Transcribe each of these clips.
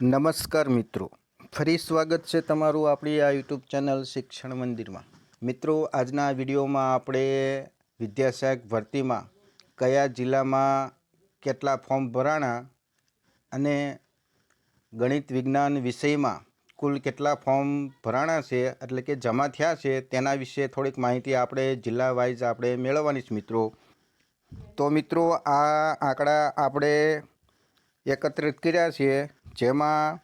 નમસ્કાર મિત્રો, ફરી સ્વાગત છે તમારું આપણી આ યુટ્યુબ ચેનલ શિક્ષણ મંદિરમાં। મિત્રો, આજના વિડીયોમાં આપણે વિદ્યાસહાયક ભરતીમાં કયા જિલ્લામાં કેટલા ફોર્મ ભરાણા અને ગણિત વિજ્ઞાન વિષયમાં કુલ કેટલા ફોર્મ ભરાણા છે એટલે કે જમા થયા છે તેના વિશે થોડીક માહિતી આપણે જિલ્લા વાઇઝ આપણે મેળવવાની છે મિત્રો। તો મિત્રો, આ આંકડા આપણે એકત્રિત કર્યા છે, જેમાં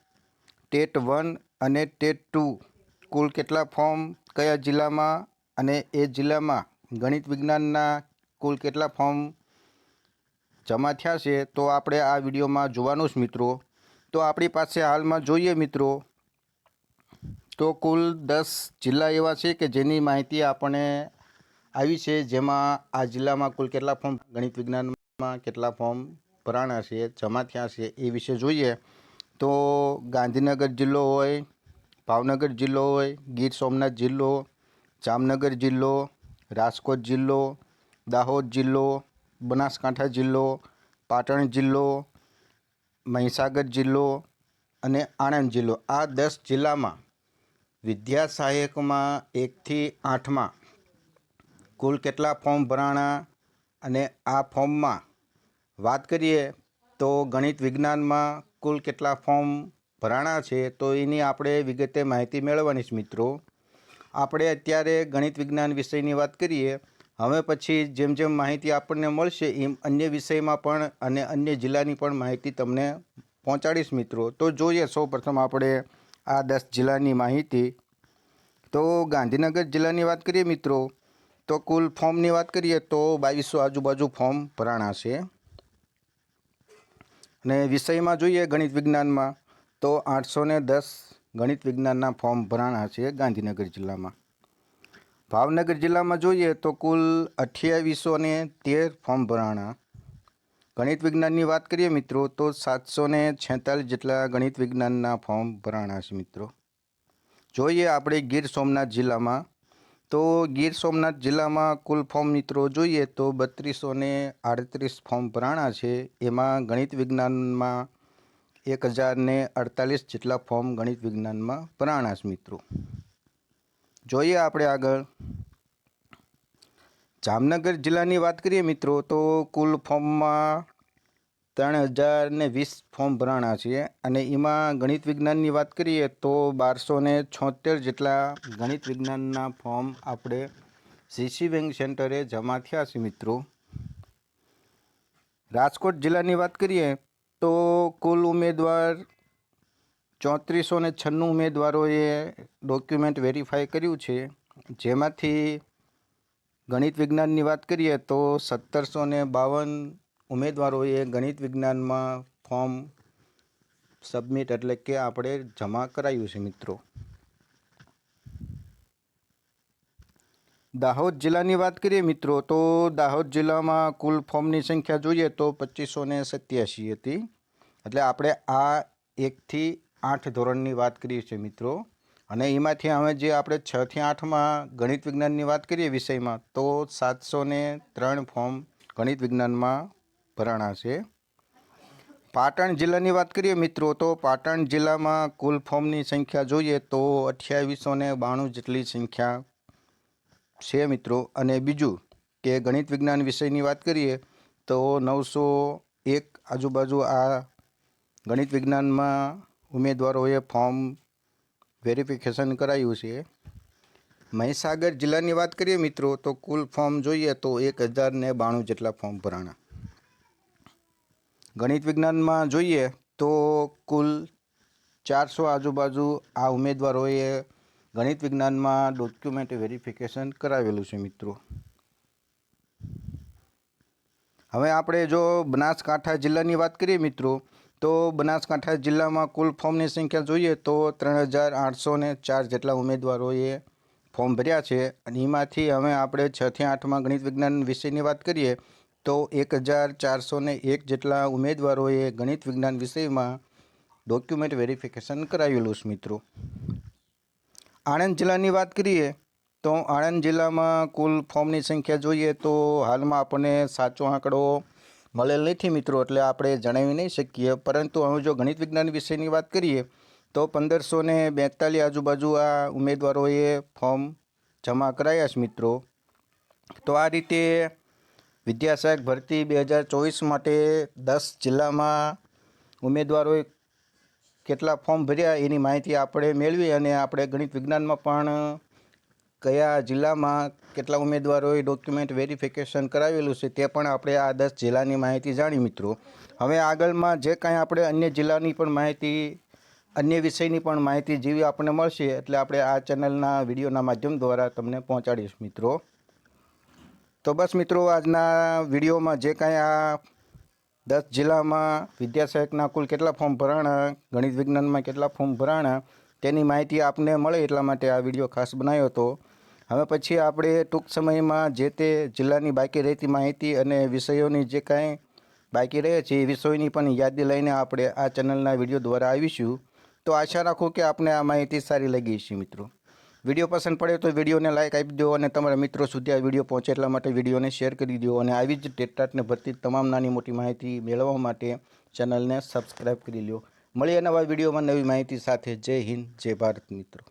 ટેટ 1 અને ટેટ 2 કુલ કેટલા ફોર્મ કયા જિલ્લામાં અને એ જિલ્લામાં ગણિત વિજ્ઞાનના કુલ કેટલા ફોર્મ જમા થયા છે તો આપણે આ વિડીયોમાં જોવાનું છે મિત્રો। તો આપણી પાસે હાલમાં જોઈએ મિત્રો તો કુલ 10 જિલ્લા એવા છે કે જેની માહિતી આપણને આવી છે, જેમાં આ જિલ્લામાં કુલ કેટલા ફોર્મ ગણિત વિજ્ઞાનમાં કેટલા ફોર્મ ભરાણા છે જમા થયા છે એ વિશે જોઈએ તો ગાંધીનગર જિલ્લો હોય, ભાવનગર જિલ્લો હોય, ગીર સોમનાથ જિલ્લો, જામનગર જિલ્લો, રાજકોટ જિલ્લો, દાહોદ જિલ્લો, બનાસકાંઠા જિલ્લો, પાટણ જિલ્લો, મહીસાગર જિલ્લો અને આણંદ જિલ્લો, આ 10 જિલ્લામાં વિદ્યા સહાયકમાં 1 થી 8માં કુલ કેટલા ફોર્મ ભરાણા અને આ ફોર્મમાં વાત કરીએ તો ગણિત વિજ્ઞાનમાં કુલ કેટલા ફોર્મ ભરાણા છે તો એની આપણે વિગતે માહિતી મેળવવાની છે મિત્રો। આપણે અત્યારે ગણિત વિજ્ઞાન વિષયની વાત કરીએ, હવે પછી જેમ જેમ માહિતી આપણને મળશે એમ અન્ય વિષયમાં પણ અને અન્ય જિલ્લાની પણ માહિતી તમને પહોંચાડીશ મિત્રો। તો જોઈએ સૌપ્રથમ આપણે આ 10 જિલ્લાની માહિતી। તો ગાંધીનગર જિલ્લાની વાત કરીએ મિત્રો તો કુલ ફોર્મની વાત કરીએ તો 2200 આજુબાજુ ફોર્મ ભરાણા છે અને વિષયમાં જોઈએ ગણિત વિજ્ઞાનમાં તો 810 ગણિત વિજ્ઞાનના ફોર્મ ભરાણા છે ગાંધીનગર જિલ્લામાં। ભાવનગર જિલ્લામાં જોઈએ તો કુલ 2813 ફોર્મ ભરાણા। ગણિત વિજ્ઞાનની વાત કરીએ મિત્રો તો 746 જેટલા ગણિત વિજ્ઞાનના ફોર્મ ભરાણા છે મિત્રો। જોઈએ આપણે ગીર સોમનાથ જિલ્લામાં તો ગીર સોમનાથ જિલ્લામાં કુલ ફોર્મ મિત્રો જોઈએ તો 3238 ફોર્મ ભરાણા છે। એમાં ગણિત વિજ્ઞાનમાં 1048 જેટલા ફોર્મ ગણિત વિજ્ઞાનમાં ભરાણા છે મિત્રો। જોઈએ આપણે આગળ જામનગર જિલ્લાની વાત કરીએ મિત્રો તો કુલ ફોર્મમાં 3020 ફોર્મ ભરાણા છે અને એમાં ગણિત વિજ્ઞાનની વાત કરીએ તો 1276 જેટલા ગણિત વિજ્ઞાનના ફોર્મ આપણે રિસીવિંગ સેન્ટરે જમા થયા છે મિત્રો। રાજકોટ જિલ્લાની વાત કરીએ તો કુલ ઉમેદવાર 3496 ઉમેદવારોએ ડોક્યુમેન્ટ વેરીફાઈ કર્યું છે, જેમાંથી ગણિત વિજ્ઞાનની વાત કરીએ તો 1752 ઉમેદવારોએ ગણિત વિજ્ઞાનમાં ફોર્મ સબમિટ એટલે કે આપણે જમા કરાયું છે મિત્રો। દાહોદ જિલ્લાની વાત કરીએ મિત્રો તો દાહોદ જિલ્લામાં કુલ ફોર્મની સંખ્યા જોઈએ તો 2587 હતી, એટલે આપણે આ 1 થી 8 ધોરણની વાત કરીએ છીએ મિત્રો। અને એમાંથી હવે જે આપણે 6 થી 8માં ગણિત વિજ્ઞાનની વાત કરીએ વિષયમાં તો 703 ફોર્મ ગણિત વિજ્ઞાનમાં ભરાણા છે। પાટણ જિલ્લાની વાત કરીએ મિત્રો તો પાટણ જિલ્લામાં કુલ ફોર્મની સંખ્યા જોઈએ તો 2892 જેટલી સંખ્યા છે મિત્રો। અને બીજું કે ગણિત વિજ્ઞાન વિષયની વાત કરીએ તો 901 આજુબાજુ આ ગણિત વિજ્ઞાનમાં ઉમેદવારોએ ફોર્મ વેરિફિકેશન કરાયું છે। મહીસાગર જિલ્લાની વાત કરીએ મિત્રો તો કુલ ફોર્મ જોઈએ તો 1092 જેટલા ફોર્મ ભરાણા। ગણિત વિજ્ઞાનમાં જોઈએ તો કુલ 400 આજુબાજુ આ ઉમેદવારોએ ગણિત વિજ્ઞાનમાં ડોક્યુમેન્ટ વેરિફિકેશન કરાવેલું છે મિત્રો। હવે આપણે જો બનાસકાંઠા જિલ્લાની વાત કરીએ મિત્રો તો બનાસકાંઠા જિલ્લામાં કુલ ફોર્મની સંખ્યા જોઈએ તો 3804 જેટલા ઉમેદવારોએ ફોર્મ ભર્યા છે અને એમાંથી હવે આપણે 6 થી 8માં ગણિત વિજ્ઞાન વિષયની વાત કરીએ તો 1401 જેટલા ઉમેદવારોએ ગણિત વિજ્ઞાન વિષયમાં ડોક્યુમેન્ટ વેરિફિકેશન કરાવેલું છે મિત્રો। આણંદ જિલ્લાની વાત કરીએ તો આણંદ જિલ્લામાં કુલ ફોર્મની સંખ્યા જોઈએ તો હાલમાં આપણને સાચો આંકડો મળેલ નથી મિત્રો, એટલે આપણે જણાવી નહીં શકીએ. પરંતુ હવે જો ગણિત વિજ્ઞાન વિષયની વાત કરીએ તો 1542 આજુબાજુ આ ઉમેદવારોએ ફોર્મ જમા કરાયા છે મિત્રો. તો આ રીતે વિદ્યા સહાયક ભરતી 2024 માટે 10 જિલ્લામાં ઉમેદવારોએ કેટલા ફોર્મ ભર્યા એની માહિતી આપણે મેળવી, અને આપણે ગણિત વિજ્ઞાનમાં પણ કયા જિલ્લામાં કેટલા ઉમેદવારોએ ડોક્યુમેન્ટ વેરિફિકેશન કરાવેલું છે તે પણ આપણે આ 10 જિલ્લાની માહિતી જાણી મિત્રો. હવે આગળમાં જે કાંઈ આપણે અન્ય જિલ્લાની પણ માહિતી, અન્ય વિષયની પણ માહિતી જેવી આપણને મળશે એટલે આપણે આ ચેનલના વિડીયોના માધ્યમ દ્વારા તમને પહોંચાડીશ મિત્રો. તો બસ મિત્રો, આજના વિડીયોમાં જે કાંઈ આ 10 જિલ્લામાં વિદ્યા સહાયકના કુલ કેટલા ફોર્મ ભરાણા, ગણિત વિજ્ઞાનમાં કેટલા ફોર્મ ભરાણા તેની માહિતી આપને મળે એટલા માટે આ વિડીયો ખાસ બનાવ્યો હતો. હવે પછી આપણે ટૂંક સમયમાં જે તે જિલ્લાની બાકી રહેતી માહિતી અને વિષયોની જે કાંઈ બાકી રહે છે એ વિષયોની પણ યાદી લઈને આપણે આ ચેનલના વિડીયો દ્વારા આવીશું. તો આશા રાખું કે આપને આ માહિતી સારી લાગી છે મિત્રો. વિડીયો પસંદ પડે તો વિડીયોને લાઇક આપી દો, અને તમારા મિત્રો સુધી આ વિડીયો પહોંચે એટલા માટે વિડીયોને શેર કરી દો, અને આવી જ ટેટાટને ભરતી તમામ નાની મોટી માહિતી મેળવવા માટે ચેનલને સબસ્ક્રાઈબ કરી લો. મળીએ નવા વિડીયોમાં નવી માહિતી સાથે. જય હિન્દ, જય ભારત મિત્રો.